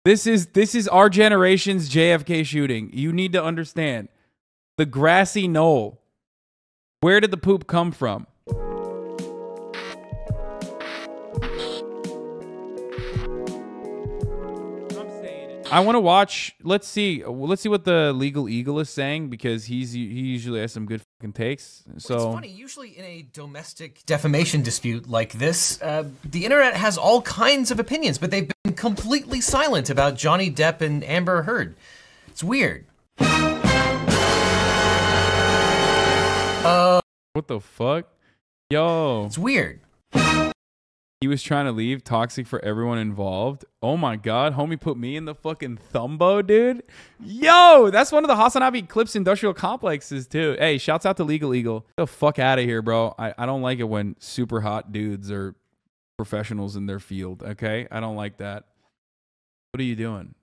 This is our generation's JFK shooting. You need to understand. The grassy knoll. Where did the poop come from? I want to watch. Let's see what the LegalEagle is saying, because he usually has some good fucking takes. So it's funny. Usually in a domestic defamation dispute like this, the internet has all kinds of opinions, but they've been completely silent about Johnny Depp and Amber Heard. It's weird. What the fuck, yo? It's weird. He was trying to leave. Toxic for everyone involved. Oh my god, homie put me in the fucking thumbo, dude. Yo, that's one of the Hasanabi Clips industrial complexes too. Hey, shouts out to LegalEagle. Get the fuck out of here, bro. I don't like it when super hot dudes are professionals in their field, okay? I don't like that. What are you doing?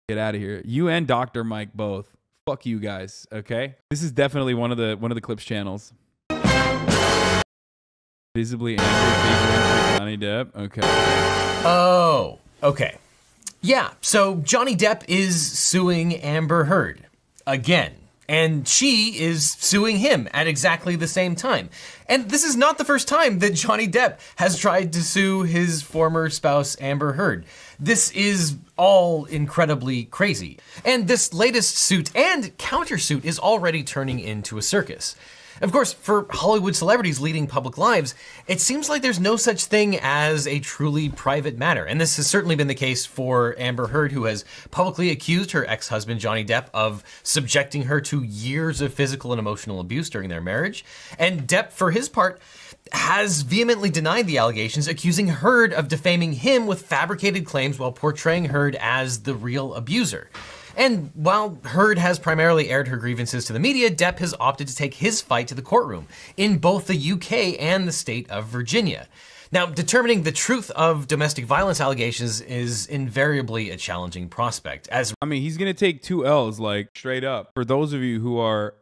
Get out of here. You and Dr. Mike both. Fuck you guys, okay? This is definitely one of the Clips channels. Visibly angry, big win for Johnny Depp. Okay. Oh, okay. Yeah, so Johnny Depp is suing Amber Heard again. And she is suing him at exactly the same time. And this is not the first time that Johnny Depp has tried to sue his former spouse, Amber Heard. This is all incredibly crazy. And this latest suit and countersuit is already turning into a circus. Of course, for Hollywood celebrities leading public lives, it seems like there's no such thing as a truly private matter. And this has certainly been the case for Amber Heard, who has publicly accused her ex-husband, Johnny Depp, of subjecting her to years of physical and emotional abuse during their marriage. And Depp, for his part, has vehemently denied the allegations, accusing Heard of defaming him with fabricated claims while portraying Heard as the real abuser. And while Heard has primarily aired her grievances to the media, Depp has opted to take his fight to the courtroom in both the UK and the state of Virginia. Now, determining the truth of domestic violence allegations is invariably a challenging prospect. I mean, he's gonna take 2 L's, like, straight up. For those of you who are,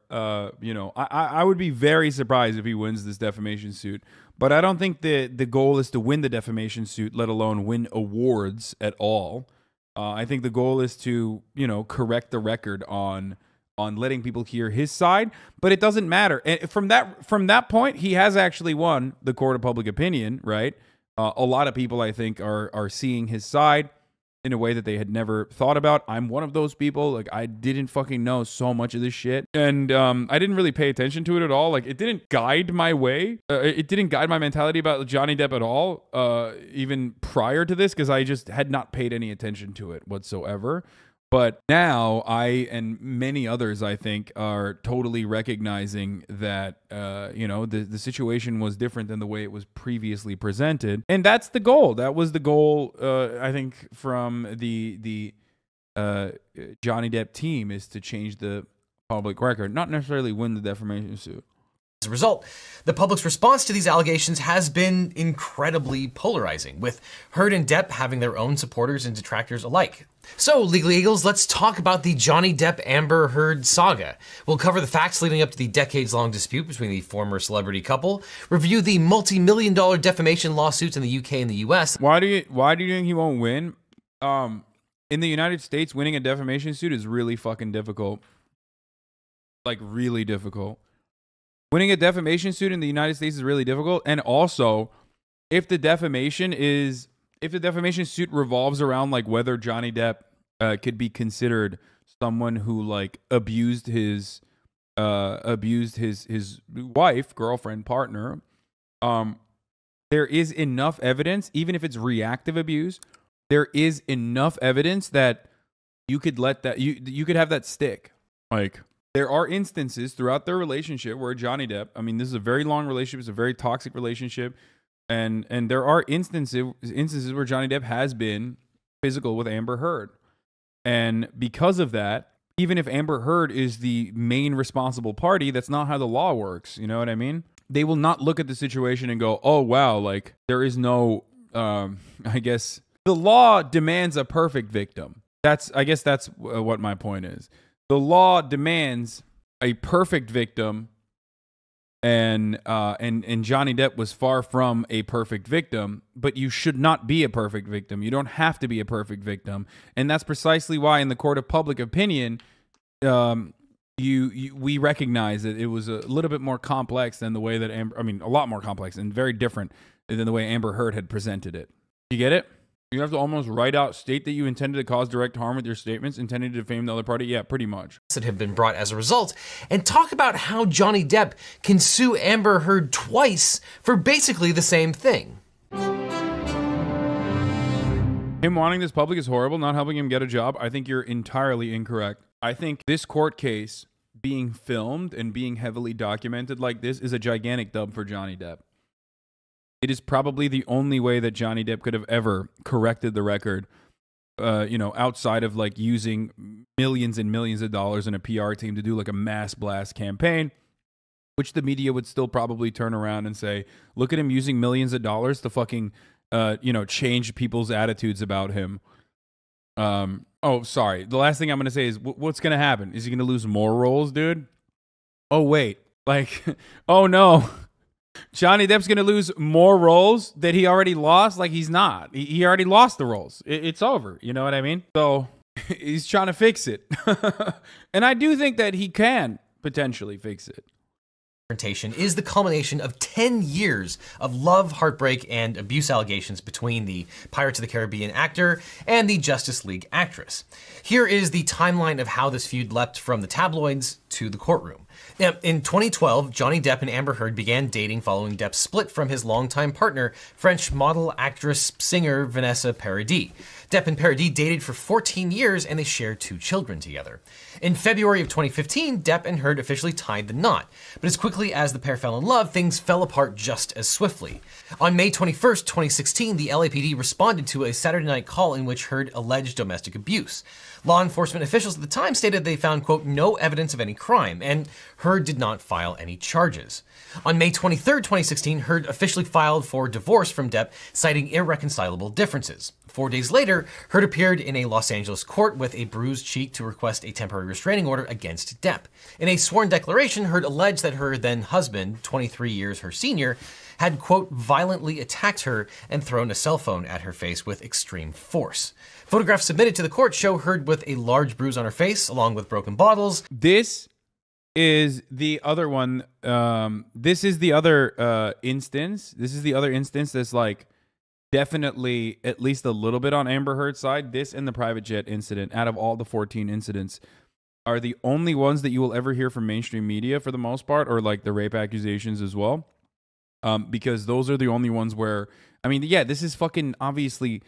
you know, I would be very surprised if he wins this defamation suit. But I don't think the goal is to win the defamation suit, let alone win awards at all. I think the goal is to, you know, correct the record on letting people hear his side, but it doesn't matter. And from that point, he has actually won the court of public opinion, right? A lot of people, I think, are seeing his side in a way that they had never thought about. I'm one of those people. Like, I didn't fucking know so much of this shit, and I didn't really pay attention to it at all. Like, it didn't guide my way. It didn't guide my mentality about Johnny Depp at all, even prior to this, because I just had not paid any attention to it whatsoever. But now I and many others, I think, are totally recognizing that, you know, the situation was different than the way it was previously presented. And that's the goal. That was the goal, I think, from the Johnny Depp team, is to change the public record, not necessarily win the defamation suit. As a result, the public's response to these allegations has been incredibly polarizing, with Heard and Depp having their own supporters and detractors alike. So, LegalEagles, let's talk about the Johnny Depp-Amber Heard saga. We'll cover the facts leading up to the decades-long dispute between the former celebrity couple, review the multi-million-dollar defamation lawsuits in the UK and the US. Why do you think he won't win? In the United States, winning a defamation suit is really fucking difficult. Like, really difficult. Winning a defamation suit in the United States is really difficult. And also, if the defamation suit revolves around, like, whether Johnny Depp could be considered someone who, like, abused his wife, girlfriend, partner, there is enough evidence, even if it's reactive abuse, there is enough evidence that you could let that you could have that stick. Like, there are instances throughout their relationship where Johnny Depp, I mean, this is a very long relationship, it's a very toxic relationship, and there are instances where Johnny Depp has been physical with Amber Heard. And because of that, even if Amber Heard is the main responsible party, that's not how the law works, you know what I mean? They will not look at the situation and go, oh wow, like, there is no I guess the law demands a perfect victim. I guess that's what my point is. The law demands a perfect victim and Johnny Depp was far from a perfect victim, but you should not be a perfect victim. You don't have to be a perfect victim, and that's precisely why in the court of public opinion, we recognize that it was a little bit more complex than the way that a lot more complex and very different than the way Amber Heard had presented it. You get it? You have to almost write out, state that you intended to cause direct harm with your statements, intending to defame the other party. Yeah, pretty much. That have been brought as a result, and talk about how Johnny Depp can sue Amber Heard twice for basically the same thing. Him wanting this public is horrible, not helping him get a job. I think you're entirely incorrect. I think this court case being filmed and being heavily documented like this is a gigantic dub for Johnny Depp. It is probably the only way that Johnny Depp could have ever corrected the record, outside of like using millions and millions of dollars in a PR team to do like a mass blast campaign, which the media would still probably turn around and say, look at him using millions of dollars to fucking, change people's attitudes about him. Oh, sorry. The last thing I'm going to say is what's going to happen? Is he going to lose more roles, dude? Oh, wait. Like, oh no. Johnny Depp's going to lose more roles that he already lost? Like, he's not. He already lost the roles. It's over. You know what I mean? So he's trying to fix it. And I do think that he can potentially fix it. Is the culmination of 10 years of love, heartbreak, and abuse allegations between the Pirates of the Caribbean actor and the Justice League actress. Here is the timeline of how this feud leapt from the tabloids to the courtroom. Now, in 2012, Johnny Depp and Amber Heard began dating following Depp's split from his longtime partner, French model, actress, singer Vanessa Paradis. Depp and Paradis dated for 14 years and they shared 2 children together. In February of 2015, Depp and Heard officially tied the knot, but as quickly as the pair fell in love, things fell apart just as swiftly. On May 21st, 2016, the LAPD responded to a Saturday night call in which Heard alleged domestic abuse. Law enforcement officials at the time stated they found, quote, no evidence of any crime, and Heard did not file any charges. On May 23rd, 2016, Heard officially filed for divorce from Depp, citing irreconcilable differences. 4 days later, Heard appeared in a Los Angeles court with a bruised cheek to request a temporary restraining order against Depp. In a sworn declaration, Heard alleged that her then husband, 23 years her senior, had, quote, violently attacked her and thrown a cell phone at her face with extreme force. Photographs submitted to the court show Heard with a large bruise on her face, along with broken bottles. This is the other one. This is the other instance. This is the other instance that's like definitely at least a little bit on Amber Heard's side. This and the private jet incident, out of all the 14 incidents, are the only ones that you will ever hear from mainstream media for the most part, or like the rape accusations as well. Because those are the only ones where, I mean, yeah, this is fucking obviously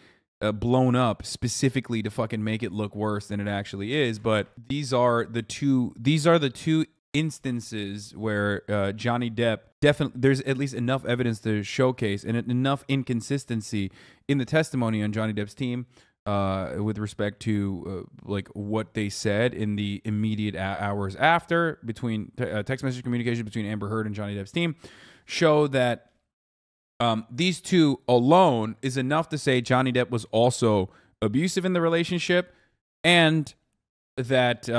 blown up specifically to fucking make it look worse than it actually is. But these are the two instances where Johnny Depp definitely, there's at least enough evidence to showcase and enough inconsistency in the testimony on Johnny Depp's team with respect to like what they said in the immediate hours after between text message communication between Amber Heard and Johnny Depp's team, show that these two alone is enough to say Johnny Depp was also abusive in the relationship, and that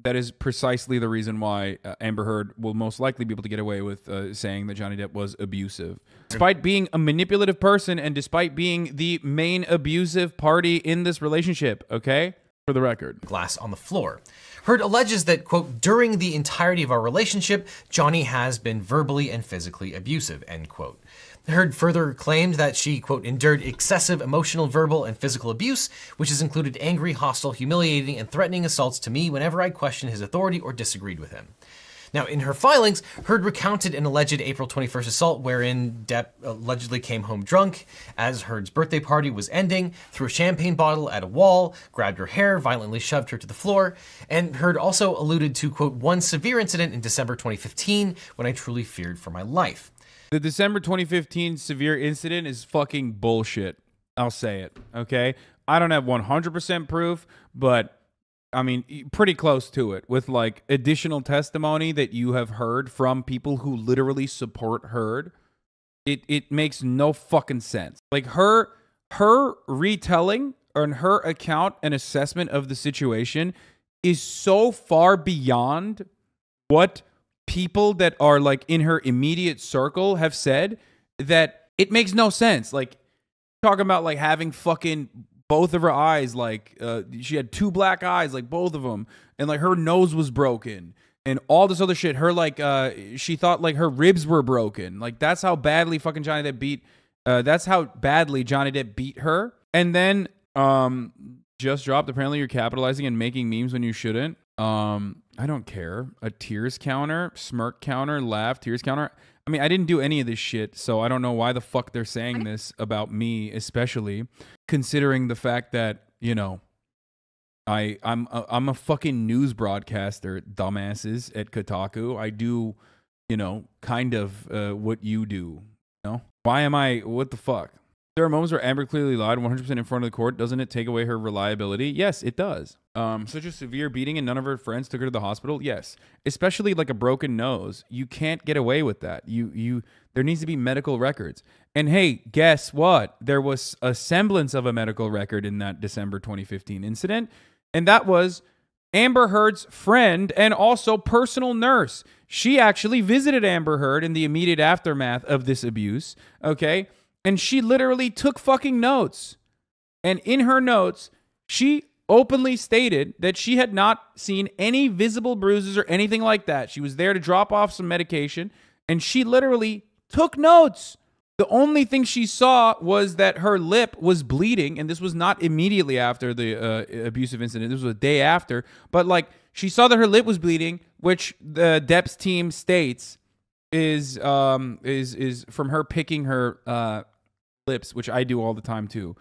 that is precisely the reason why Amber Heard will most likely be able to get away with saying that Johnny Depp was abusive. Despite being a manipulative person and despite being the main abusive party in this relationship, okay? For the record. Glass on the floor. Heard alleges that, quote, during the entirety of our relationship, Johnny has been verbally and physically abusive, end quote. Heard further claimed that she, quote, endured excessive emotional, verbal, and physical abuse, which has included angry, hostile, humiliating, and threatening assaults to me whenever I questioned his authority or disagreed with him. Now, in her filings, Heard recounted an alleged April 21st assault wherein Depp allegedly came home drunk as Heard's birthday party was ending, threw a champagne bottle at a wall, grabbed her hair, violently shoved her to the floor, and Heard also alluded to, quote, one severe incident in December 2015 when I truly feared for my life. The December 2015 severe incident is fucking bullshit. I'll say it, okay? I don't have 100% proof, but I mean, pretty close to it, with like additional testimony that you have heard from people who literally support Heard. It makes no fucking sense. Like her retelling and her account and assessment of the situation is so far beyond what people that are like in her immediate circle have said that it makes no sense. Like talking about like having fucking both of her eyes, like she had 2 black eyes, like both of them, and like her nose was broken and all this other shit. Her like she thought like her ribs were broken. Like that's how badly fucking Johnny Depp beat. That's how badly Johnny Depp beat her. And then just dropped. Apparently you're capitalizing and making memes when you shouldn't. I don't care. A tears counter, smirk counter, laugh, tears counter. I mean, I didn't do any of this shit, so I don't know why the fuck they're saying this about me, especially considering the fact that, you know, I'm a fucking news broadcaster, dumbasses at Kotaku. I do, you know, kind of what you do. You know? Why am I? What the fuck? There are moments where Amber clearly lied 100% in front of the court. Doesn't it take away her reliability? Yes, it does. Such a severe beating and none of her friends took her to the hospital? Yes. Especially like a broken nose. You can't get away with that. There needs to be medical records. And hey, guess what? There was a semblance of a medical record in that December 2015 incident. And that was Amber Heard's friend and also personal nurse. She actually visited Amber Heard in the immediate aftermath of this abuse. Okay. And she literally took fucking notes. And in her notes, she openly stated that she had not seen any visible bruises or anything like that. She was there to drop off some medication, and she literally took notes. The only thing she saw was that her lip was bleeding, and this was not immediately after the abusive incident. This was a day after. But, like, she saw that her lip was bleeding, which the Depp's team states is from her picking her lips, which I do all the time too.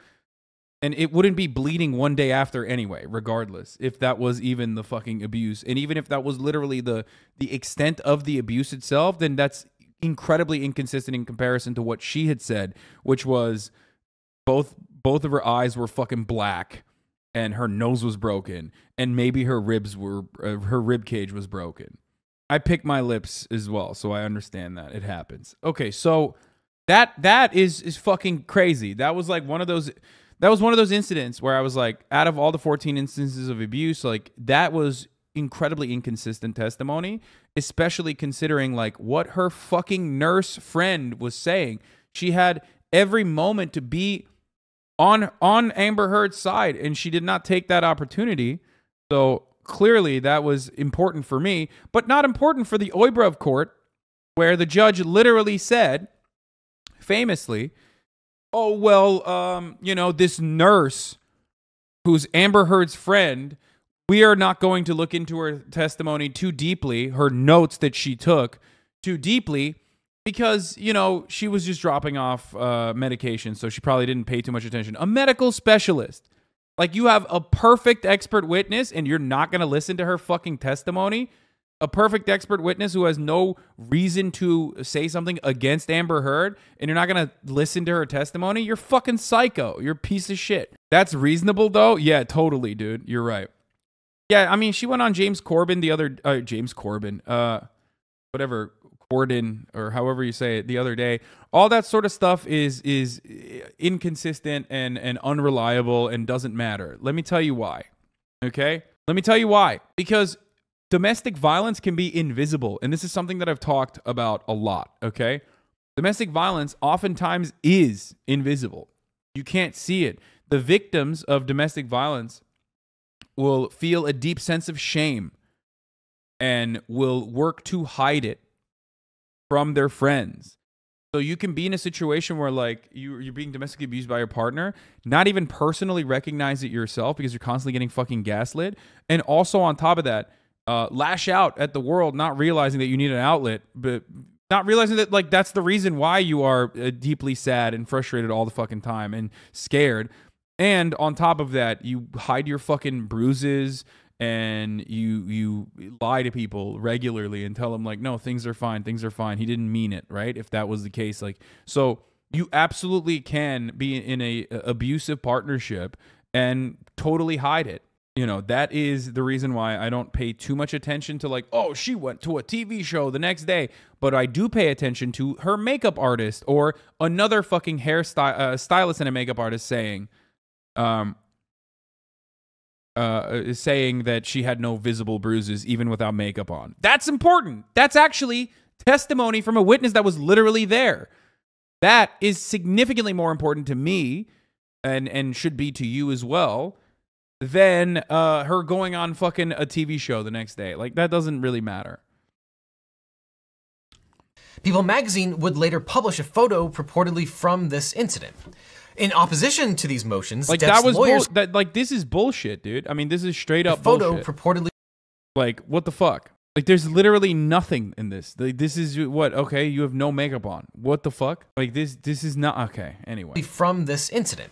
And it wouldn't be bleeding one day after anyway, regardless, if that was even the fucking abuse. And even if that was literally the extent of the abuse itself, then that's incredibly inconsistent in comparison to what she had said, which was both of her eyes were fucking black and her nose was broken and maybe her rib cage was broken. I pick my lips as well, so I understand that it happens. Okay, so that is fucking crazy. That was like one of those incidents where I was like, out of all the 14 instances of abuse, like that was incredibly inconsistent testimony, especially considering like what her fucking nurse friend was saying. She had every moment to be on Amber Heard's side, and she did not take that opportunity. So clearly that was important for me, but not important for the Oibrov court, where the judge literally said, famously, oh, well, you know, this nurse who's Amber Heard's friend, we are not going to look into her testimony too deeply, her notes that she took too deeply, because, you know, she was just dropping off medication, so she probably didn't pay too much attention. A medical specialist. Like, you have a perfect expert witness, and you're not going to listen to her fucking testimony? A perfect expert witness who has no reason to say something against Amber Heard, and you're not going to listen to her testimony? You're fucking psycho. You're a piece of shit. That's reasonable, though? Yeah, totally, dude. You're right. Yeah, I mean, she went on James Corden, Corden, or however you say it, the other day. All that sort of stuff is inconsistent and unreliable and doesn't matter. Let me tell you why. Okay? Let me tell you why. Because domestic violence can be invisible, and this is something that I've talked about a lot, okay? Domestic violence oftentimes is invisible. You can't see it. The victims of domestic violence will feel a deep sense of shame and will work to hide it from their friends. So you can be in a situation where, like, you're being domestically abused by your partner, not even personally recognize it yourself because you're constantly getting fucking gaslit, and also on top of that, lash out at the world, not realizing that you need an outlet, but not realizing that, like, that's the reason why you are deeply sad and frustrated all the fucking time and scared. And on top of that, you hide your fucking bruises and you lie to people regularly and tell them, like, no, things are fine. He didn't mean it, right? If that was the case, like, so you absolutely can be in a abusive partnership and totally hide it. You know, that is the reason why I don't pay too much attention to, like, oh, she went to a TV show the next day. But I do pay attention to her makeup artist or another fucking stylist and a makeup artist saying, saying that she had no visible bruises even without makeup on. That's important. That's actually testimony from a witness that was literally there. That is significantly more important to me and should be to you as well than her going on fucking a TV show the next day. Like, that doesn't really matter. People magazine would later publish a photo purportedly from this incident. In opposition to these motions, like, Depp's that was lawyers, like, this is bullshit, dude. I mean, this is straight up photo bullshit. purportedly, Like, what the fuck? Like, there's literally nothing in this. Like, this is what? Okay, you have no makeup on. What the fuck? Like, this is not okay. Anyway, from this incident.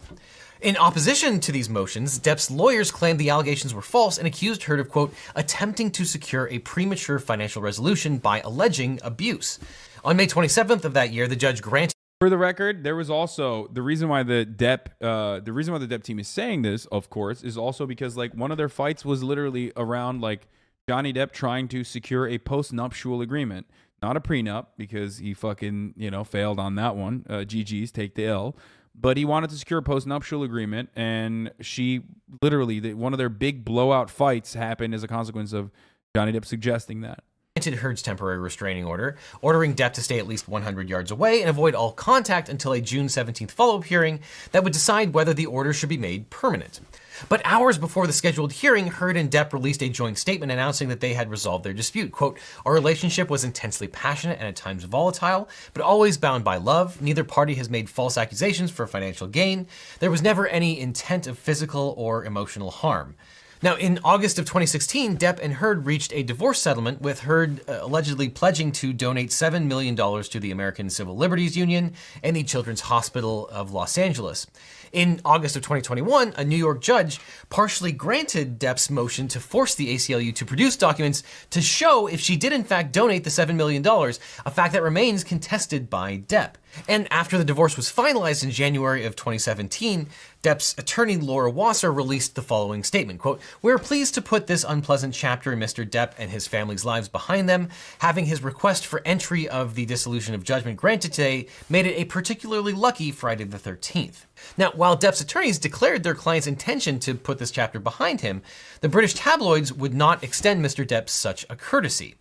In opposition to these motions, Depp's lawyers claimed the allegations were false and accused Heard of, quote, attempting to secure a premature financial resolution by alleging abuse. On May 27th of that year, the judge granted. For the record, there was also the reason why the Depp team is saying this, of course, is also because, like, one of their fights was literally around, like, Johnny Depp trying to secure a post-nuptial agreement, not a prenup, because he fucking, failed on that one. GG's, take the L. But he wanted to secure a post-nuptial agreement, and she literally, one of their big blowout fights happened as a consequence of Johnny Depp suggesting that. Granted Heard's temporary restraining order, ordering Depp to stay at least 100 yards away and avoid all contact until a June 17th follow-up hearing that would decide whether the order should be made permanent. But hours before the scheduled hearing, Heard and Depp released a joint statement announcing that they had resolved their dispute. Quote, our relationship was intensely passionate and at times volatile, but always bound by love. Neither party has made false accusations for financial gain. There was never any intent of physical or emotional harm. Now, in August of 2016, Depp and Heard reached a divorce settlement, with Heard allegedly pledging to donate $7 million to the American Civil Liberties Union and the Children's Hospital of Los Angeles. In August of 2021, a New York judge partially granted Depp's motion to force the ACLU to produce documents to show if she did in fact donate the $7 million, a fact that remains contested by Depp. And after the divorce was finalized in January of 2017, Depp's attorney Laura Wasser released the following statement, quote, we're pleased to put this unpleasant chapter in Mr. Depp and his family's lives behind them. Having his request for entry of the dissolution of judgment granted today made it a particularly lucky Friday the 13th. Now, while Depp's attorneys declared their client's intention to put this chapter behind him, the British tabloids would not extend Mr. Depp such a courtesy.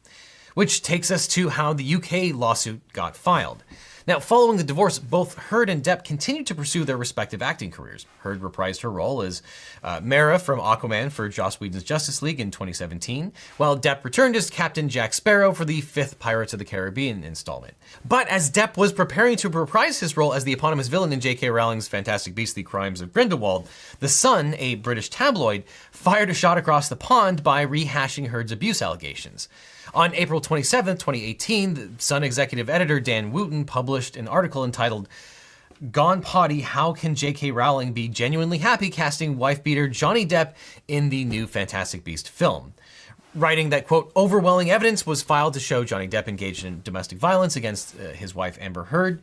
Which takes us to how the UK lawsuit got filed. Now, following the divorce, both Heard and Depp continued to pursue their respective acting careers. Heard reprised her role as Mara from Aquaman for Joss Whedon's Justice League in 2017, while Depp returned as Captain Jack Sparrow for the 5th Pirates of the Caribbean installment. But as Depp was preparing to reprise his role as the eponymous villain in J.K. Rowling's Fantastic Beasts: The Crimes of Grindelwald, The Sun, a British tabloid, fired a shot across the pond by rehashing Heard's abuse allegations. On April 27, 2018, the Sun executive editor Dan Wooten published an article entitled, Gone Potty, How Can J.K. Rowling Be Genuinely Happy Casting Wife-Beater Johnny Depp in the New Fantastic Beast Film? Writing that, quote, overwhelming evidence was filed to show Johnny Depp engaged in domestic violence against his wife Amber Heard.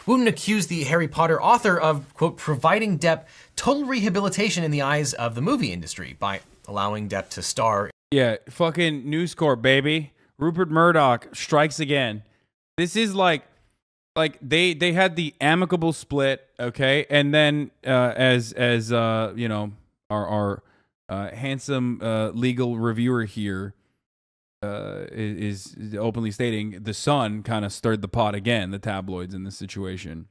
Wooten accused the Harry Potter author of, quote, providing Depp total rehabilitation in the eyes of the movie industry by allowing Depp to star. Yeah, fucking News Corp, baby. Rupert Murdoch strikes again. This is like they had the amicable split, okay, and then as you know, our handsome legal reviewer here is openly stating the Sun kind of stirred the pot again, the tabloids in this situation.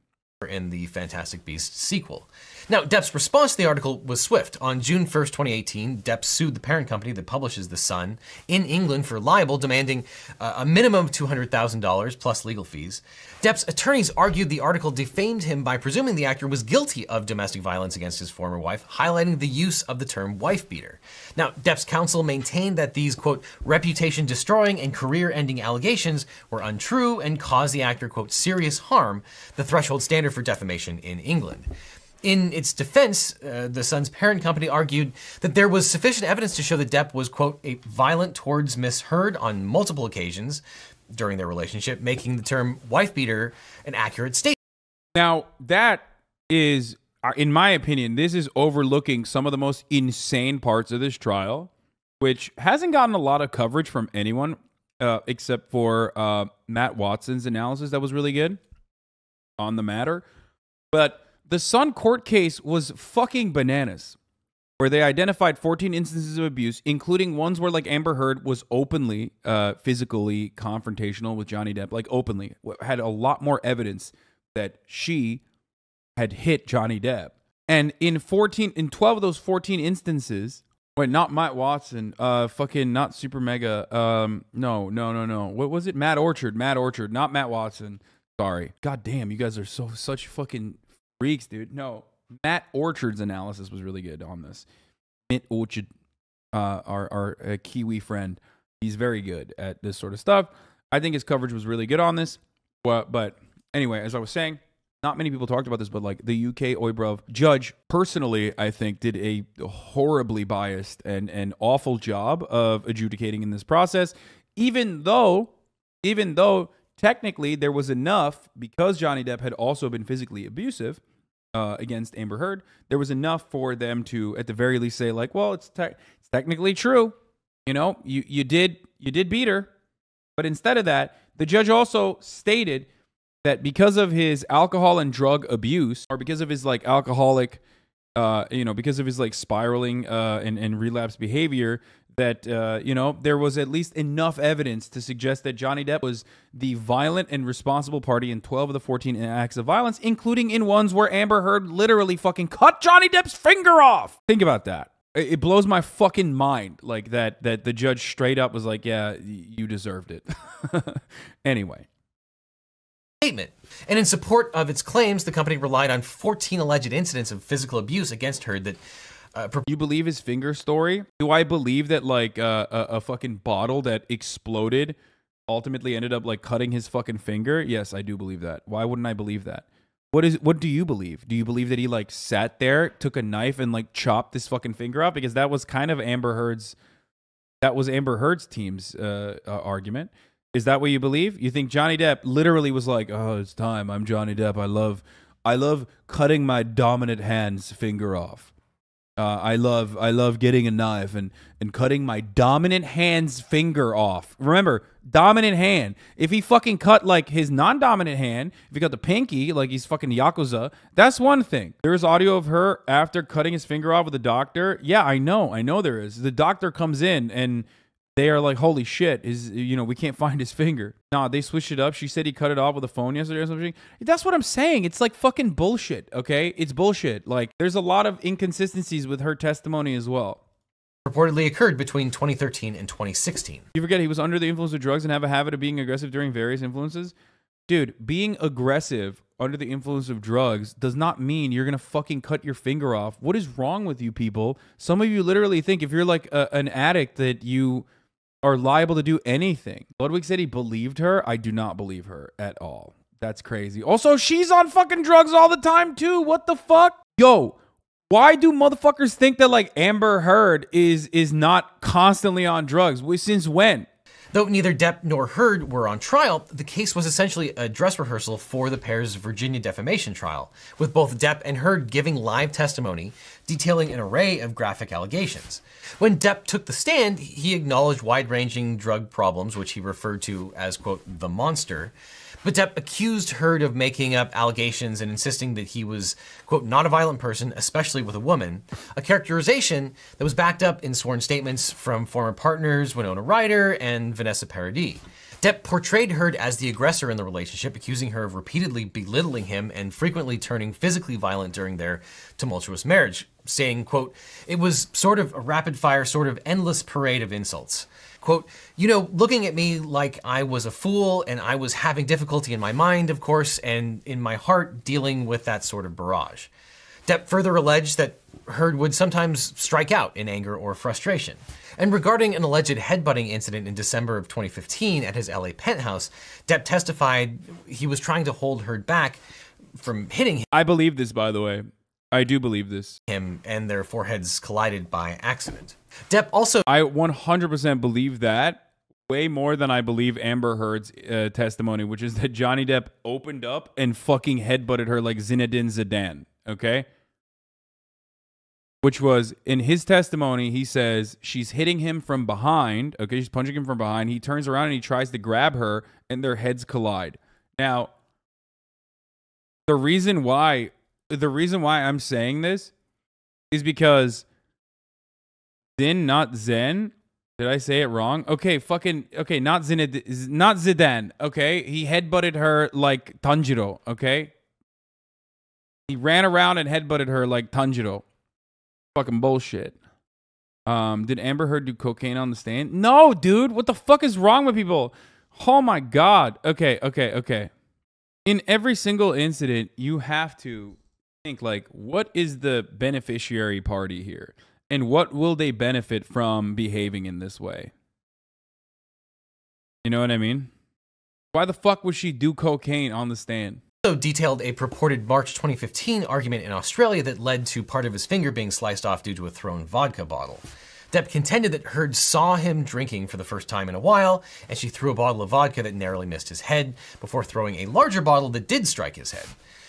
In the Fantastic Beasts sequel. Now, Depp's response to the article was swift. On June 1st, 2018, Depp sued the parent company that publishes The Sun in England for libel, demanding a minimum of $200,000 plus legal fees. Depp's attorneys argued the article defamed him by presuming the actor was guilty of domestic violence against his former wife, highlighting the use of the term wife-beater. Now, Depp's counsel maintained that these, quote, reputation-destroying and career-ending allegations were untrue and caused the actor, quote, serious harm, the threshold standard for defamation in England. In its defense, the Sun's parent company argued that there was sufficient evidence to show that Depp was, quote, violent towards Miss Heard on multiple occasions during their relationship, making the term wife-beater an accurate statement. Now, that is, in my opinion, this is overlooking some of the most insane parts of this trial, which hasn't gotten a lot of coverage from anyone except for Matt Watson's analysis that was really good on the matter. But the Sun court case was fucking bananas. where they identified 14 instances of abuse, including ones where like Amber Heard was openly physically confrontational with Johnny Depp, like openly, had a lot more evidence that she had hit Johnny Depp. And in 12 of those 14 instances, wait, not Matt Watson, fucking not Super Mega, no. What was it? Matt Orchard, not Matt Watson. Sorry. God damn, you guys are such fucking freaks, dude. No, Matt Orchard's analysis was really good on this. Matt Orchard, our Kiwi friend, he's very good at this sort of stuff. I think his coverage was really good on this. But anyway, as I was saying, not many people talked about this, but like the UK Oibrov judge, personally, I think did a horribly biased and awful job of adjudicating in this process, even though technically there was enough, because Johnny Depp had also been physically abusive against Amber Heard, there was enough for them to, at the very least, say like, well, it's technically true. You know, you did beat her. But instead of that, the judge also stated that because of his alcohol and drug abuse, or because of his like alcoholic, because of his like spiraling and relapse behavior, that, there was at least enough evidence to suggest that Johnny Depp was the violent and responsible party in 12 of the 14 acts of violence, including in ones where Amber Heard literally fucking cut Johnny Depp's finger off. Think about that. It blows my fucking mind, like that the judge straight up was like, yeah, you deserved it. Anyway. Statement. And in support of its claims, the company relied on 14 alleged incidents of physical abuse against Heard that... you believe his finger story? Do I believe that like a fucking bottle that exploded ultimately ended up like cutting his fucking finger? Yes, I do believe that. Why wouldn't I believe that? What do you believe? Do you believe that he like sat there, took a knife and like chopped this fucking finger off? Because that was kind of Amber Heard's team's argument. Is that what you believe? You think Johnny Depp literally was like, oh, it's time. I'm Johnny Depp. I love cutting my dominant hand's finger off. I love getting a knife and cutting my dominant hand's finger off. Remember, dominant hand. If he fucking cut like his non-dominant hand, if he cut the pinky like he's fucking Yakuza, that's one thing. There's audio of her after cutting his finger off with the doctor. Yeah, I know there is. The doctor comes in and they are like, holy shit, we can't find his finger. Nah, they switched it up. She said he cut it off with a phone yesterday or something. That's what I'm saying. It's like fucking bullshit, okay? It's bullshit. Like, there's a lot of inconsistencies with her testimony as well. Reportedly occurred between 2013 and 2016. You forget he was under the influence of drugs and have a habit of being aggressive during various influences? Dude, being aggressive under the influence of drugs does not mean you're going to fucking cut your finger off. What is wrong with you people? Some of you literally think if you're like an addict that you are liable to do anything. Ludwig said he believed her. I do not believe her at all. That's crazy. Also, she's on fucking drugs all the time too. What the fuck? Yo, why do motherfuckers think that like Amber Heard is not constantly on drugs? Since when? Though neither Depp nor Heard were on trial, the case was essentially a dress rehearsal for the pair's Virginia defamation trial, with both Depp and Heard giving live testimony detailing an array of graphic allegations. When Depp took the stand, he acknowledged wide-ranging drug problems, which he referred to as, quote, the monster. But Depp accused Heard of making up allegations and insisting that he was, quote, not a violent person, especially with a woman, a characterization that was backed up in sworn statements from former partners Winona Ryder and Vanessa Paradis. Depp portrayed Heard as the aggressor in the relationship, accusing her of repeatedly belittling him and frequently turning physically violent during their tumultuous marriage, saying, quote, it was sort of a rapid-fire, sort of endless parade of insults. Quote, looking at me like I was a fool and I was having difficulty in my mind, of course, and in my heart dealing with that sort of barrage. Depp further alleged that Heard would sometimes strike out in anger or frustration. And regarding an alleged headbutting incident in December of 2015 at his LA penthouse, Depp testified he was trying to hold Heard back from hitting him. I believe this, by the way. I do believe this. Him and their foreheads collided by accident. Depp also... I 100% believe that way more than I believe Amber Heard's testimony, which is that Johnny Depp opened up and fucking headbutted her like Zinedine Zidane, okay? Which was, in his testimony, he says she's hitting him from behind, okay? She's punching him from behind. He turns around and he tries to grab her, and their heads collide. Now, the reason why I'm saying this is because Zin, not Zen. Did I say it wrong? Okay, okay, not Zinedine, not Zidane, okay? He headbutted her like Tanjiro, okay? He ran around and headbutted her like Tanjiro. Fucking bullshit. Did Amber Heard do cocaine on the stand? No, dude. What the fuck is wrong with people? Oh my God. Okay. In every single incident, you have to think like, what is the beneficiary party here? And what will they benefit from behaving in this way? You know what I mean? Why the fuck would she do cocaine on the stand? Also detailed a purported March 2015 argument in Australia that led to part of his finger being sliced off due to a thrown vodka bottle. Depp contended that Heard saw him drinking for the first time in a while, and she threw a bottle of vodka that narrowly missed his head before throwing a larger bottle that did strike his head.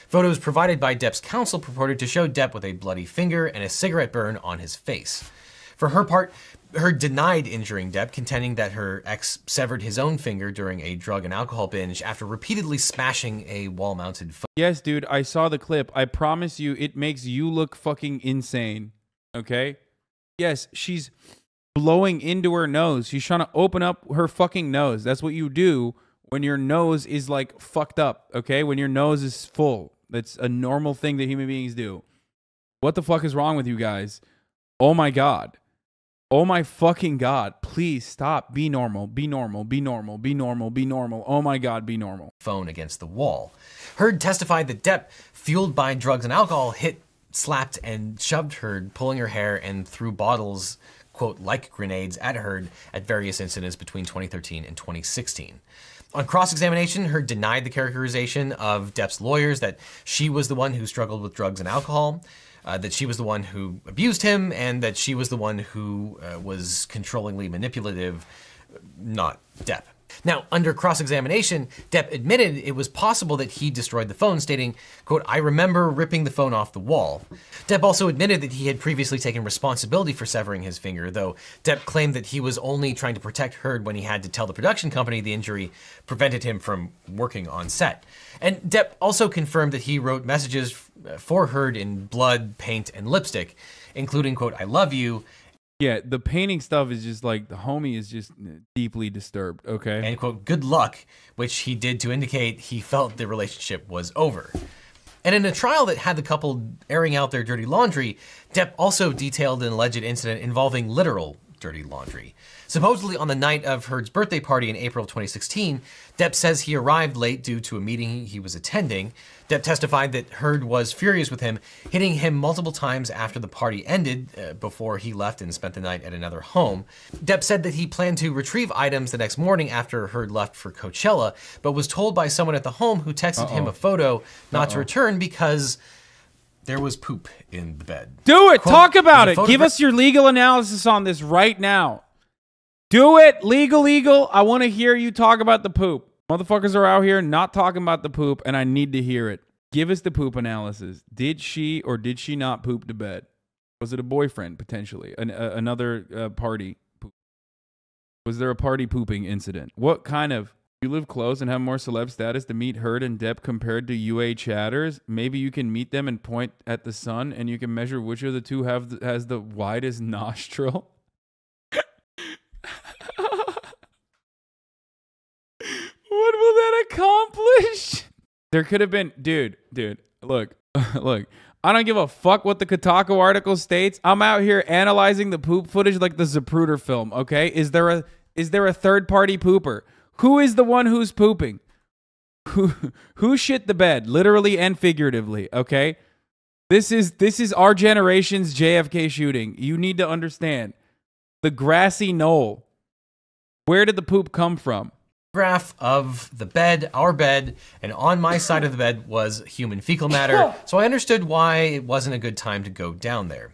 Photos provided by Depp's counsel purported to show Depp with a bloody finger and a cigarette burn on his face. For her part, Heard denied injuring Depp, contending that her ex severed his own finger during a drug and alcohol binge after repeatedly smashing a wall-mounted phone. Yes, dude, I saw the clip. I promise you, it makes you look fucking insane, okay? Yes, she's blowing into her nose. She's trying to open up her fucking nose. That's what you do when your nose is like fucked up, okay? When your nose is full. That's a normal thing that human beings do. What the fuck is wrong with you guys? Oh my God. Oh my fucking God. Please stop. Be normal. Be normal. Be normal. Be normal. Be normal. Oh my God, be normal. Phone against the wall. Heard testified that Depp, fueled by drugs and alcohol, hit, slapped, and shoved Heard, pulling her hair and threw bottles, quote, like grenades at Heard at various incidents between 2013 and 2016. On cross-examination, Heard denied the characterization of Depp's lawyers that she was the one who struggled with drugs and alcohol, that she was the one who abused him, and that she was the one who was controllingly manipulative, not Depp. Now, under cross-examination, Depp admitted it was possible that he destroyed the phone, stating, quote, "I remember ripping the phone off the wall." Depp also admitted that he had previously taken responsibility for severing his finger, though Depp claimed that he was only trying to protect Heard when he had to tell the production company the injury prevented him from working on set. And Depp also confirmed that he wrote messages for Heard in blood, paint, and lipstick, including, quote, "I love you." Yeah, the painting stuff is just like, the homie is just deeply disturbed, okay? And, quote, "good luck," which he did to indicate he felt the relationship was over. And in a trial that had the couple airing out their dirty laundry, Depp also detailed an alleged incident involving literal dirty laundry. Supposedly on the night of Heard's birthday party in April of 2016, Depp says he arrived late due to a meeting he was attending. Depp testified that Heard was furious with him, hitting him multiple times after the party ended before he left and spent the night at another home. Depp said that he planned to retrieve items the next morning after Heard left for Coachella, but was told by someone at the home who texted him a photo not to return because there was poop in the bed. Do it. Quote, talk about it. Give us your legal analysis on this right now. Do it. LegalEagle. I want to hear you talk about the poop. Motherfuckers are out here not talking about the poop, and I need to hear it. Give us the poop analysis. Did she or did she not poop to bed? Was it a boyfriend, potentially? Another party? Was there a party pooping incident? What kind of... You live close and have more celeb status to meet Heard and Depp compared to UA chatters? Maybe you can meet them and point at the sun, and you can measure which of the two has the widest nostril? What will that accomplish? There could have been, dude, look, I don't give a fuck what the Kotaku article states. I'm out here analyzing the poop footage like the Zapruder film, okay? Is there a third-party pooper? Who is the one who's pooping? Who shit the bed, literally and figuratively, okay? This is our generation's JFK shooting. You need to understand. The grassy knoll. Where did the poop come from? Graph of the bed, our bed, and on my side of the bed was human fecal matter, so I understood why it wasn't a good time to go down there.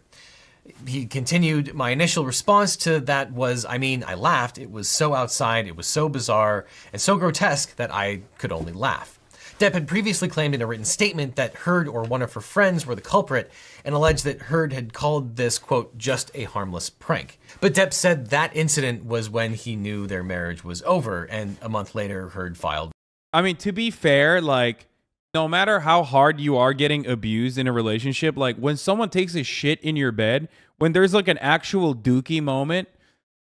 He continued, "My initial response to that was, I laughed. It was so outside, it was so bizarre, and so grotesque that I could only laugh." Depp had previously claimed in a written statement that Heard or one of her friends were the culprit and alleged that Heard had called this, quote, "just a harmless prank." But Depp said that incident was when he knew their marriage was over, and a month later, Heard filed. I mean, to be fair, like, no matter how hard you are getting abused in a relationship, like, when someone takes a shit in your bed, when there's like an actual dookie moment,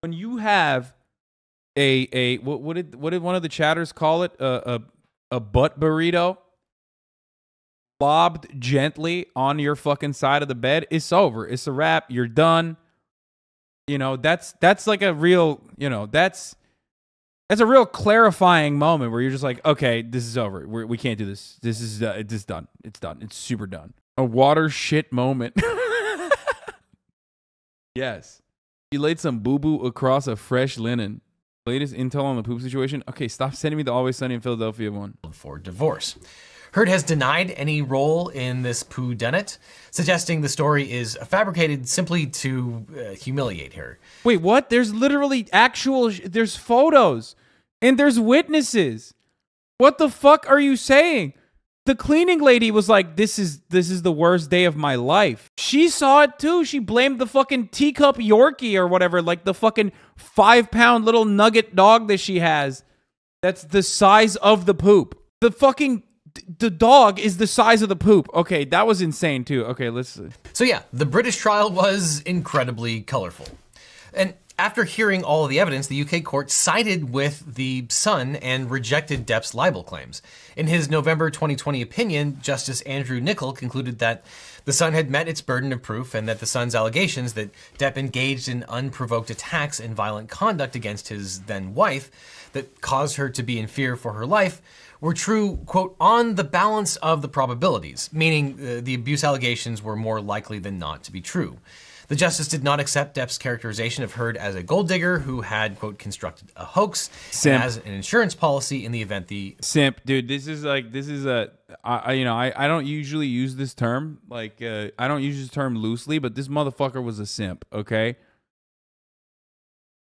when you have what did one of the chatters call it? A butt burrito lobbed gently on your fucking side of the bed, it's over. It's a wrap. You're done. You know, that's like a real, you know, that's a real clarifying moment where you're just like, okay, this is over. We can't do this. This is it's done. It's done. It's super done. A water shit moment. Yes. He laid some boo-boo across a fresh linen. Latest intel on the poop situation. Okay, stop sending me the Always Sunny in Philadelphia one. For divorce. Heard has denied any role in this whodunit, suggesting the story is fabricated simply to humiliate her. Wait, what? There's literally there's photos and there's witnesses. What the fuck are you saying? The cleaning lady was like, this is the worst day of my life. She saw it too. She blamed the fucking teacup Yorkie or whatever, like the fucking 5-pound little nugget dog that she has. That's the size of the poop. The dog is the size of the poop. Okay, that was insane too. Okay, let's... So yeah, the British trial was incredibly colorful. And after hearing all of the evidence, the UK court sided with the Sun and rejected Depp's libel claims. In his November 2020 opinion, Justice Andrew Niccol concluded that the Sun had met its burden of proof and that the Sun's allegations that Depp engaged in unprovoked attacks and violent conduct against his then wife that caused her to be in fear for her life were true, quote, on the balance of the probabilities, meaning the abuse allegations were more likely than not to be true. The justice did not accept Depp's characterization of Heard as a gold digger who had, quote, constructed a hoax and as an insurance policy in the event the... Simp, dude, I don't usually use this term. Like, I don't use this term loosely, but this motherfucker was a simp, okay?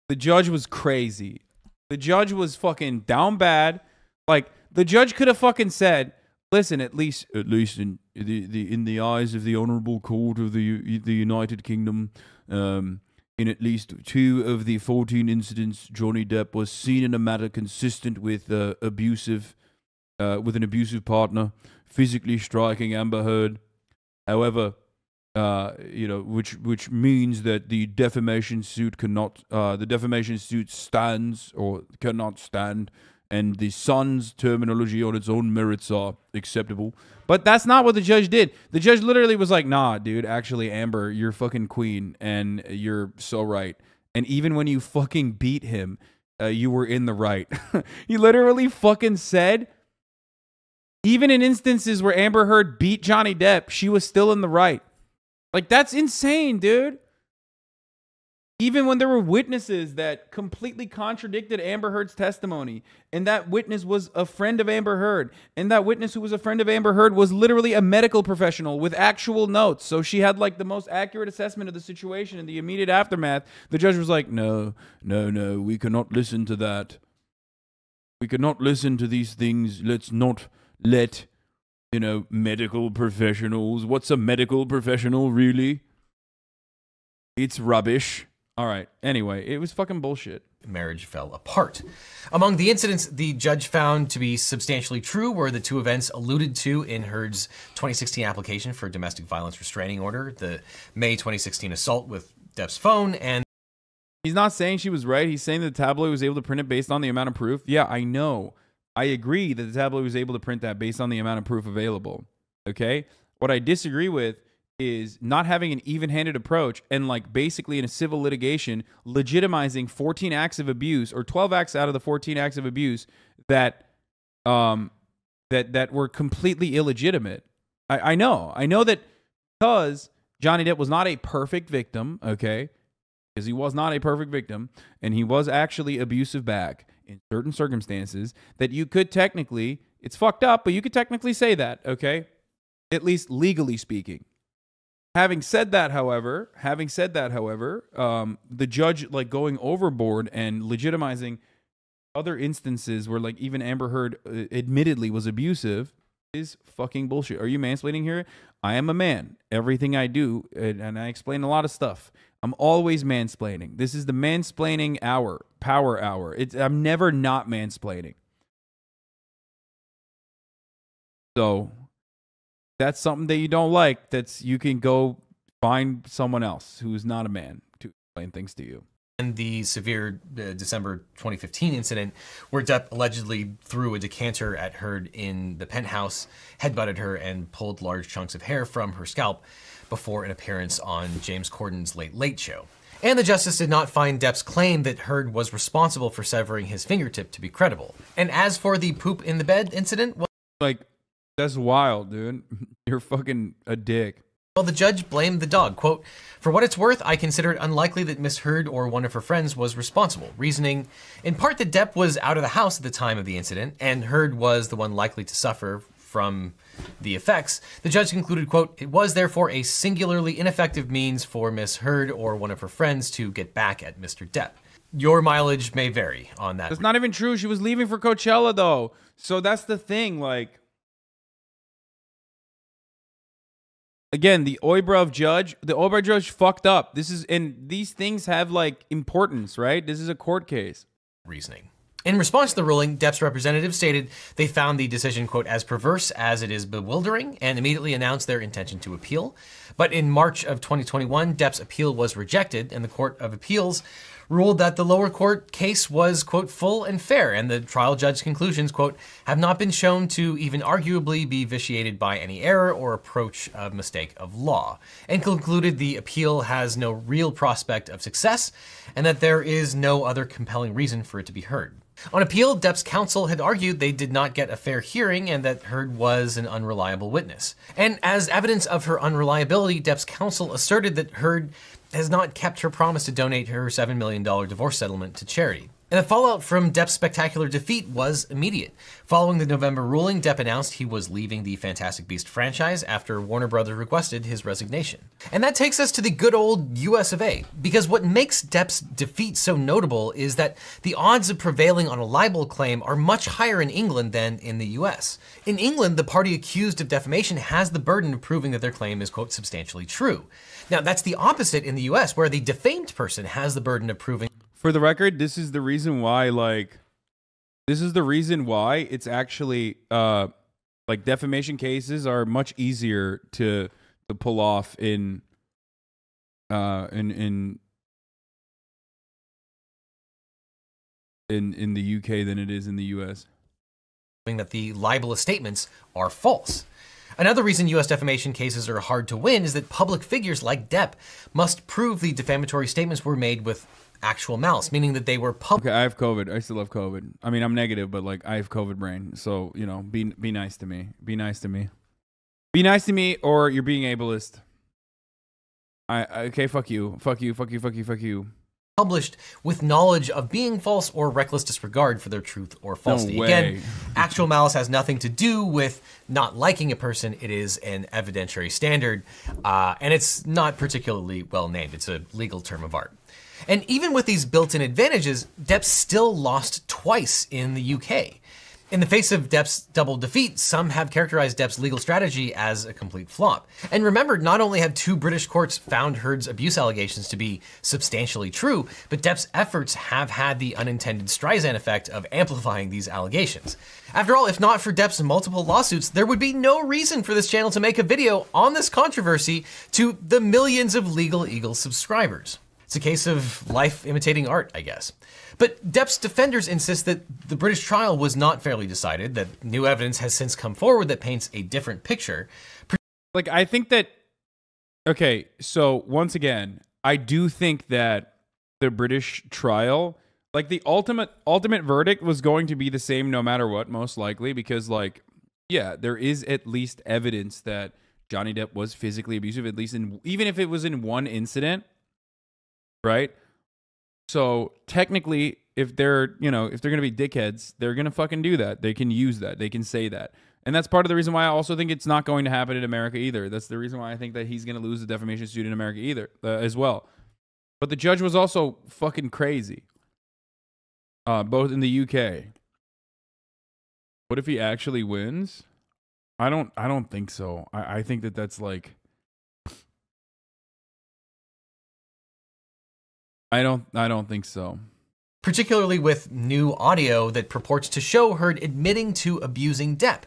The judge was crazy. The judge was fucking down bad. Like, the judge could have fucking said, listen, at least in the eyes of the honorable court of the United Kingdom, in at least 2 of the 14 incidents, Johnny Depp was seen in a manner consistent with with an abusive partner, physically striking Amber Heard. However, which means that the defamation suit stands or cannot stand. And the Sun's terminology on its own merits are acceptable. But that's not what the judge did. The judge literally was like, nah, dude, actually, Amber, you're fucking queen, and you're so right. And even when you fucking beat him, you were in the right. He literally fucking said, even in instances where Amber Heard beat Johnny Depp, she was still in the right. Like, that's insane, dude. Even when there were witnesses that completely contradicted Amber Heard's testimony, and that witness was a friend of Amber Heard, and that witness who was a friend of Amber Heard was literally a medical professional with actual notes, so she had like the most accurate assessment of the situation in the immediate aftermath, the judge was like, no, we cannot listen to that. We cannot listen to these things. Let's not let, medical professionals. What's a medical professional, really? It's rubbish. All right. Anyway, it was fucking bullshit. Marriage fell apart. Among the incidents the judge found to be substantially true were the 2 events alluded to in Heard's 2016 application for domestic violence restraining order, the May 2016 assault with Depp's phone, and... He's not saying she was right. He's saying that the tabloid was able to print it based on the amount of proof. Yeah, I know. I agree that the tabloid was able to print that based on the amount of proof available. Okay? What I disagree with is not having an even-handed approach and like basically in a civil litigation legitimizing 14 acts of abuse or 12 acts out of the 14 acts of abuse that were completely illegitimate. I know that because Johnny Depp was not a perfect victim, okay? Because he was not a perfect victim and he was actually abusive back in certain circumstances that you could technically, it's fucked up, but you could technically say that, okay? At least legally speaking. Having said that, however, the judge like going overboard and legitimizing other instances where like even Amber Heard admittedly was abusive is fucking bullshit. Are you mansplaining here? I am a man. Everything I do, and I explain a lot of stuff. I'm always mansplaining. This is the mansplaining hour, power hour. I'm never not mansplaining. So... that's something that you don't like. You can go Find someone else who's not a man to explain things to you. And the severe December 2015 incident where Depp allegedly threw a decanter at Heard in the penthouse, headbutted her, and pulled large chunks of hair from her scalp before an appearance on James Corden's Late Late Show. And the justice did not find Depp's claim that Heard was responsible for severing his fingertip to be credible. And as for the poop in the bed incident, well, like, that's wild, dude. You're fucking a dick. Well, the judge blamed the dog. Quote, "For what it's worth, I consider it unlikely that Miss Heard or one of her friends was responsible," reasoning in part that Depp was out of the house at the time of the incident and Heard was the one likely to suffer from the effects. The judge concluded, quote, "It was therefore a singularly ineffective means for Miss Heard or one of her friends to get back at Mr. Depp." Your mileage may vary on that. That's not even true. She was leaving for Coachella, though. So that's the thing, like... Again, the Oybrow judge fucked up. And these things have like importance, right? This is a court case. Reasoning. In response to the ruling, Depp's representative stated they found the decision, quote, "as perverse as it is bewildering," and immediately announced their intention to appeal. But in March of 2021, Depp's appeal was rejected, and the Court of Appeals ruled that the lower court case was, quote, "full and fair," and the trial judge's conclusions, quote, "have not been shown to even arguably be vitiated by any error or approach of mistake of law," and concluded the appeal has no real prospect of success and that there is no other compelling reason for it to be heard. On appeal, Depp's counsel had argued they did not get a fair hearing and that Heard was an unreliable witness. And as evidence of her unreliability, Depp's counsel asserted that Heard has not kept her promise to donate her $7 million divorce settlement to charity. And the fallout from Depp's spectacular defeat was immediate. Following the November ruling, Depp announced he was leaving the Fantastic Beasts franchise after Warner Brothers requested his resignation. And that takes us to the good old US of A, because what makes Depp's defeat so notable is that the odds of prevailing on a libel claim are much higher in England than in the US. In England, the party accused of defamation has the burden of proving that their claim is, quote, "substantially true." Now, that's the opposite in the US, where the defamed person has the burden of proving. For the record, this is the reason why, it's actually, like, defamation cases are much easier to pull off in the UK than it is in the US. That the libelous statements are false. Another reason US defamation cases are hard to win is that public figures like Depp must prove the defamatory statements were made with actual malice, meaning that they were public. Okay, I have COVID. I still have COVID. I mean, I'm negative, but like I have COVID brain. So, you know, be nice to me. Be nice to me. Be nice to me or you're being ableist. Okay, fuck you. Fuck you, fuck you, fuck you, fuck you. Published with knowledge of being false or reckless disregard for their truth or falsity. No way. Again, actual malice has nothing to do with not liking a person. It is an evidentiary standard, and it's not particularly well named. It's a legal term of art. And even with these built-in advantages, Depp still lost twice in the UK. In the face of Depp's double defeat, some have characterized Depp's legal strategy as a complete flop. And remember, not only have 2 British courts found Heard's abuse allegations to be substantially true, but Depp's efforts have had the unintended Streisand effect of amplifying these allegations. After all, if not for Depp's multiple lawsuits, there would be no reason for this channel to make a video on this controversy to the millions of LegalEagle subscribers. It's a case of life imitating art, I guess. But Depp's defenders insist that the British trial was not fairly decided, that new evidence has since come forward that paints a different picture. Like, I think that, okay, so once again, I do think that the British trial, like the ultimate verdict was going to be the same no matter what, most likely, because like, yeah, there is at least evidence that Johnny Depp was physically abusive, at least even if it was in one incident. Right? So technically, if they're going to be dickheads, they're going to fucking do that. They can use that. They can say that. And that's part of the reason why I also think it's not going to happen in America either. That's the reason why I think that he's going to lose the defamation suit in America either, as well. But the judge was also fucking crazy. Both in the UK. What if he actually wins? I don't think so. I think that that's like, I don't think so. Particularly with new audio that purports to show Heard admitting to abusing Depp.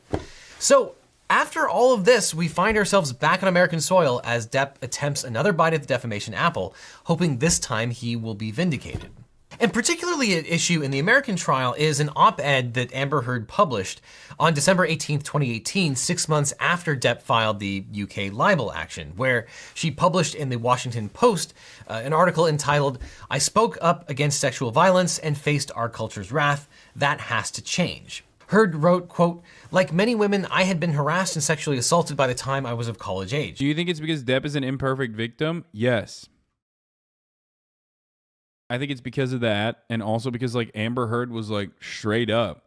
So After all of this, we find ourselves back on American soil as Depp attempts another bite at the defamation apple, hoping this time he will be vindicated. And particularly at issue in the American trial is an op-ed that Amber Heard published on December 18th, 2018, 6 months after Depp filed the UK libel action, where she published in the Washington Post an article entitled, "I spoke up against sexual violence and faced our culture's wrath. That has to change." Heard wrote, quote, "Like many women, I had been harassed and sexually assaulted by the time I was of college age." Do you think it's because Depp is an imperfect victim? Yes. I think it's because of that, and also because like Amber Heard was like straight up,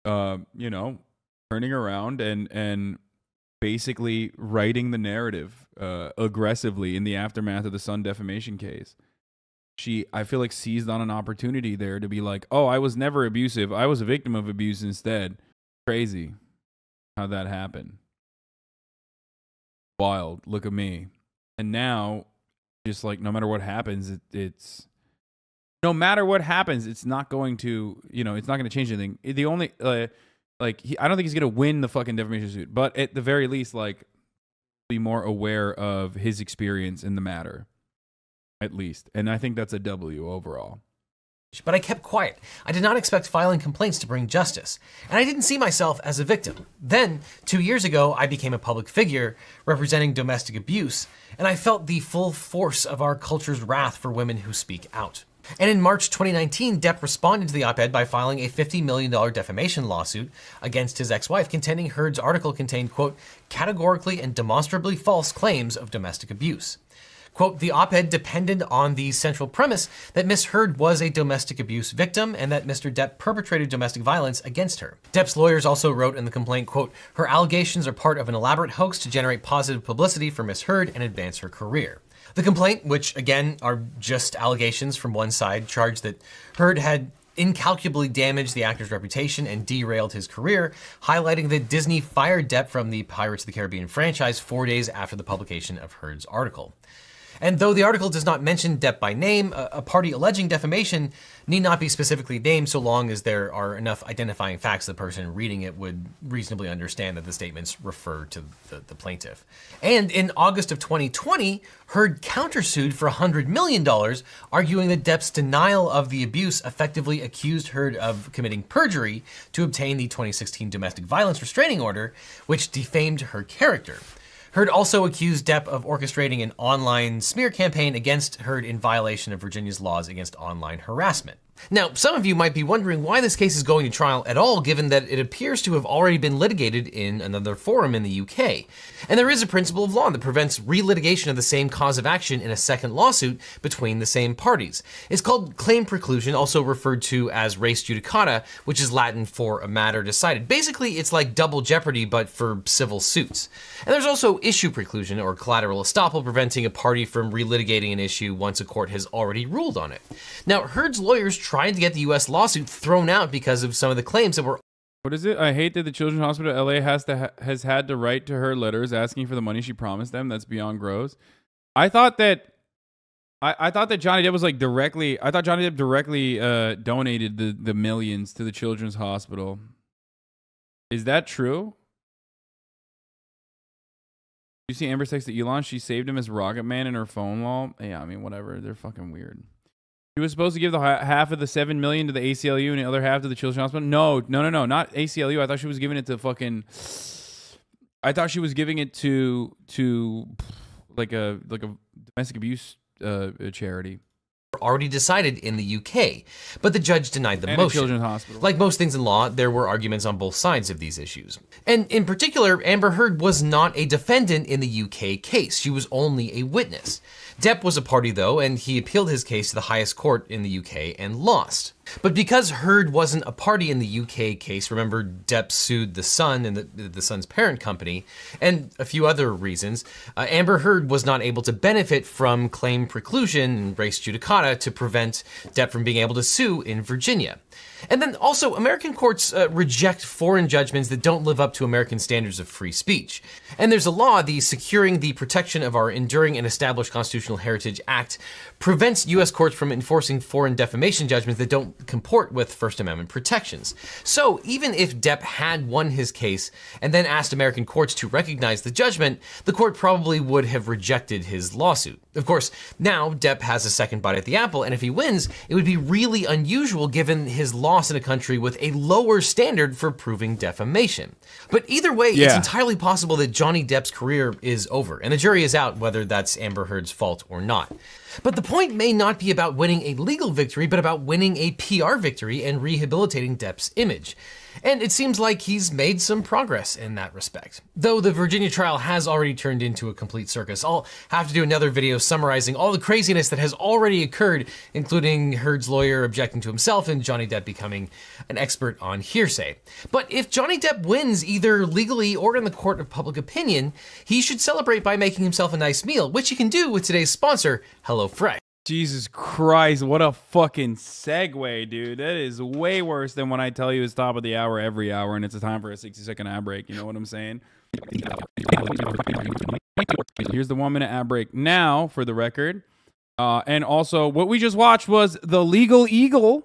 you know, turning around and basically writing the narrative aggressively in the aftermath of the Sun defamation case. She, I feel like, seized on an opportunity there to be like, oh, I was never abusive. I was a victim of abuse instead. Crazy how that happened. Wild. Look at me. And now, just like, no matter what happens, it's no matter what happens, it's not going to, you know, it's not going to change anything. The only, I don't think he's going to win the fucking defamation suit, but at the very least, like, be more aware of his experience in the matter, at least. And I think that's a W overall. But I kept quiet. I did not expect filing complaints to bring justice, and I didn't see myself as a victim. Then, 2 years ago, I became a public figure representing domestic abuse, and I felt the full force of our culture's wrath for women who speak out. And in March 2019, Depp responded to the op-ed by filing a $50 million defamation lawsuit against his ex-wife, contending Heard's article contained, quote, "categorically and demonstrably false claims of domestic abuse." Quote, "The op-ed depended on the central premise that Miss Heard was a domestic abuse victim and that Mr. Depp perpetrated domestic violence against her." Depp's lawyers also wrote in the complaint, quote, "Her allegations are part of an elaborate hoax to generate positive publicity for Miss Heard and advance her career." The complaint, which again are just allegations from one side, charged that Heard had incalculably damaged the actor's reputation and derailed his career, highlighting that Disney fired Depp from the Pirates of the Caribbean franchise 4 days after the publication of Heard's article. And though the article does not mention Depp by name, a party alleging defamation need not be specifically named so long as there are enough identifying facts the person reading it would reasonably understand that the statements refer to the plaintiff. And in August of 2020, Heard countersued for $100 million, arguing that Depp's denial of the abuse effectively accused Heard of committing perjury to obtain the 2016 domestic violence restraining order, which defamed her character. Heard also accused Depp of orchestrating an online smear campaign against Heard in violation of Virginia's laws against online harassment. Now, some of you might be wondering why this case is going to trial at all, given that it appears to have already been litigated in another forum in the UK. And there is a principle of law that prevents relitigation of the same cause of action in a second lawsuit between the same parties. It's called claim preclusion, also referred to as res judicata, which is Latin for a matter decided. Basically, it's like double jeopardy, but for civil suits. And there's also issue preclusion, or collateral estoppel, preventing a party from relitigating an issue once a court has already ruled on it. Now, Heard's lawyers tried to get the US lawsuit thrown out because of some of the claims that were... What is it? I hate that the Children's Hospital LA has had to write to her letters asking for the money she promised them. That's beyond gross. I thought that Johnny Depp was like directly... I thought Johnny Depp directly donated the millions to the Children's Hospital. Is that true? You see Amber's text to Elon? She saved him as Rocket Man in her phone wall. Yeah, I mean, whatever. They're fucking weird. She was supposed to give the half of the $7 million to the ACLU and the other half to the Children's Hospital. No, not ACLU. I thought she was giving it to fucking. I thought she was giving it to like a domestic abuse charity. Already decided in the UK, but the judge denied the and motion. Children's Hospital. Like most things in law, there were arguments on both sides of these issues. And in particular, Amber Heard was not a defendant in the UK case. She was only a witness. Depp was a party though, and he appealed his case to the highest court in the UK and lost. But because Heard wasn't a party in the UK case, remember Depp sued The Sun and the Sun's parent company, and a few other reasons, Amber Heard was not able to benefit from claim preclusion and res judicata to prevent Depp from being able to sue in Virginia. And then also, American courts reject foreign judgments that don't live up to American standards of free speech. And there's a law, the Securing the Protection of Our Enduring and Established Constitutional Heritage Act, prevents US courts from enforcing foreign defamation judgments that don't comport with First Amendment protections. So even if Depp had won his case and then asked American courts to recognize the judgment, the court probably would have rejected his lawsuit. Of course, now Depp has a second bite at the apple, and if he wins, it would be really unusual given his loss in a country with a lower standard for proving defamation. But either way, it's entirely possible that Johnny Depp's career is over, and the jury is out whether that's Amber Heard's fault or not. But the point may not be about winning a legal victory, but about winning a PR victory and rehabilitating Depp's image. And it seems like he's made some progress in that respect. Though the Virginia trial has already turned into a complete circus, I'll have to do another video summarizing all the craziness that has already occurred, including Heard's lawyer objecting to himself and Johnny Depp becoming an expert on hearsay. But if Johnny Depp wins either legally or in the court of public opinion, he should celebrate by making himself a nice meal, which he can do with today's sponsor, HelloFresh. Jesus Christ, what a fucking segue, dude. That is way worse than when I tell you it's top of the hour every hour and it's a time for a 60-second ad break. You know what I'm saying? Here's the 1 minute ad break now, for the record. And also, what we just watched was the LegalEagle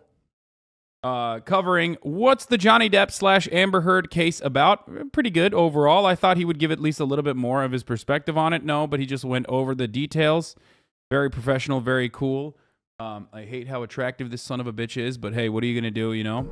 covering what's the Johnny Depp / Amber Heard case about. Pretty good overall. I thought he would give at least a little bit more of his perspective on it. No, but he just went over the details. Very professional, very cool. I hate how attractive this son of a bitch is, but hey, what are you gonna do, you know?